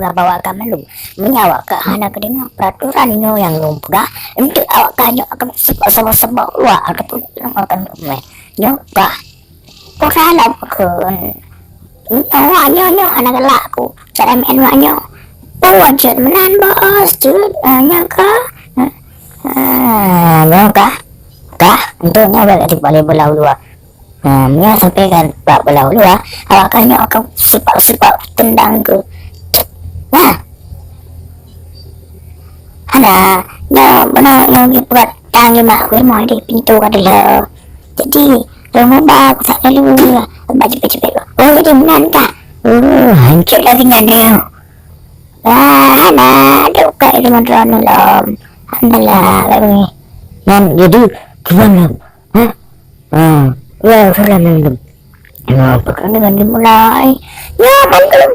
pura bawa kamu menyawa ke anak dengan peraturan yang lumpur untuk awak kanyo akan sebab luar ataupun akan nyoka pura kan nyo anak laku cara main wanyo wajar menan bos cut nyaka nyaka untuknya berarti boleh belau luar. Mia sampai kan pak belau luar, awakannya akan sepak tendang ke. Ada, benar yang dibuat tangi mak gue mau di pintu adalah. Jadi rumah bak saya dulu baju. Oh jadi menan tak? Hancur lagi nyandel. Ada kayak rumah drone lom. Adalah lagi. Dan jadi gimana? Ya sudah minum. Apakah dengan dimulai? Ya belum.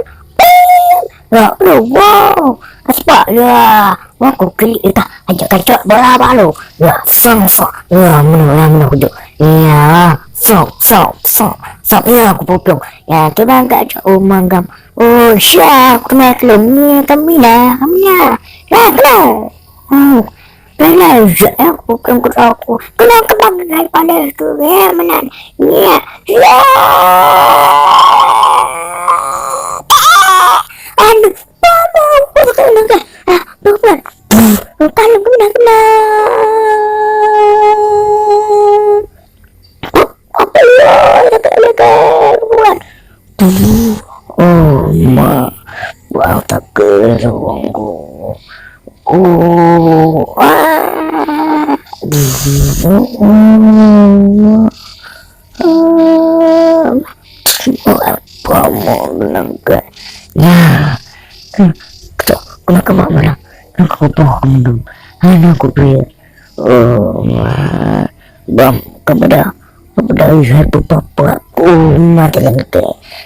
Ya wow. Apa ya? Wah kukili kita ajak kacau bola balu. Ya sok. Ya mana kudu. Ya sok. Ya aku popong. Ya kita kacau manggam. Oh siap kena kelumnya kami lah. Benar, aku kena daripada itu ya menan ya aduh bukan kena apa ya buat oh ma wow tak keruangku kamu nangka ya kenapa mana aku bohong dong aku beri bam kepada lihat papa aku mati lagi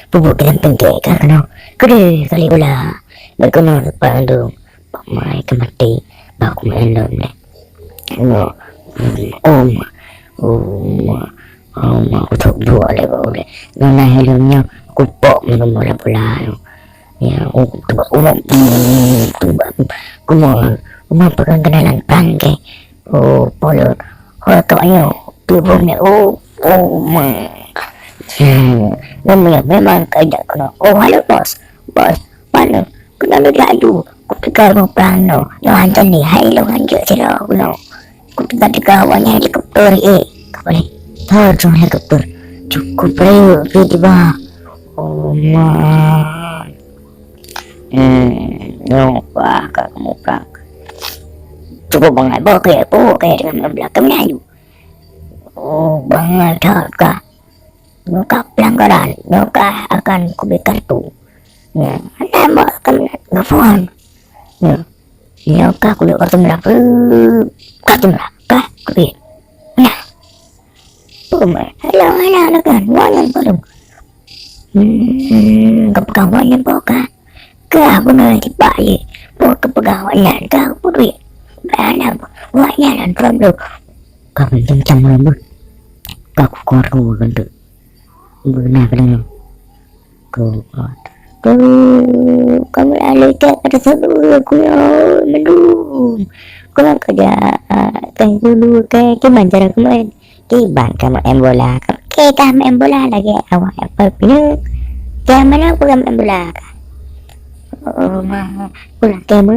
pupuk dalam penting karena kali ulah berkenal pandung pamai kemati aku melom ni aku tak buat lagi nana helmnya aku pok minum bola ya aku mau pegang kenalan bangke polo kawannya tubuhnya memang kayak kena halo bos mana kena lalu aku pegang mau plano yang hantar ni hai lo hantar cerah aku pegang awalnya helikopter boleh tahu helikopter cukup di bawah wah kamu kak cukup banget kayak dengan belakangnya ayu banget kak muka pelanggaran muka akan kubik kartu ya ada akan nelfon ya kak kubik kartu merah kak kubik nah halo kan wanyan belum kepegawaian boka aku nanti bayi mau kepegawaian aku duit banyak wanyan dan belum kamu kencang rambut aku keluar ganti benar kamu alih ke ada satu aku mendung kurang kerja kayak dulu kayak gimana cara kemarin kiban kamu bola kayak kamu bola lagi awak apa pilih kayak mana aku kamu bola pula kamu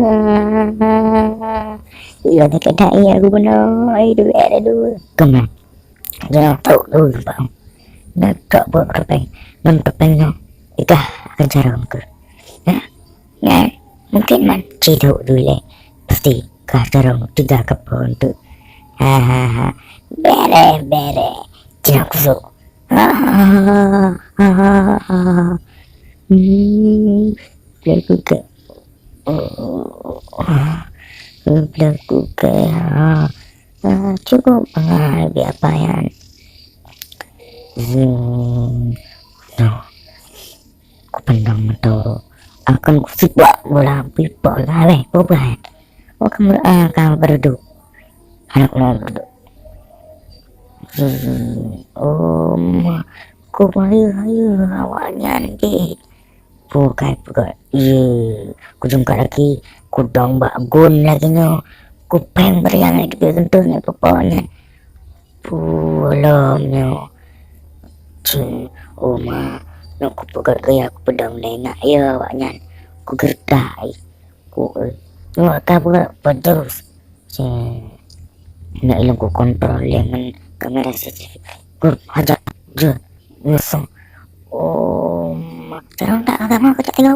iya dekat saya aku benar itu ada dulu kemana jangan tahu dulu bang nak tak buat kepeng ikah akan cara angker ya mungkin man ciduk dulu pasti kah carong 3 kepon tu bere jangan kusuk Belaku ke cukup biar payah aku pandang mata akan kusibak bola pipa lah bukan kamu akan berduduk anak berduduk ku hayu awalnya nanti Bukan bukan. Iya. Ku jumpa lagi. Ku dong bak gun lagi nyo. Ku peng beriang lagi tentunya pokoknya. Pulamnya. Cing. Oma. Nak ku pegat gaya aku pedang nenak ya waknya. Ku gerdai. Ku. Nggak tahu terus. Cing. Nak ilang ku kontrol dengan kamera CCTV. Ku hajar. Je. Nyusung. Oh, sekarang tak agama aku tak tinggal.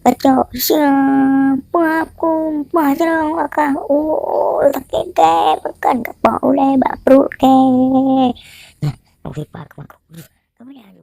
Kacau siapa aku masalah akak. Oh, sakit deh, bukan kak boleh baprut ke. Nah, mau pipa aku. Kamu ni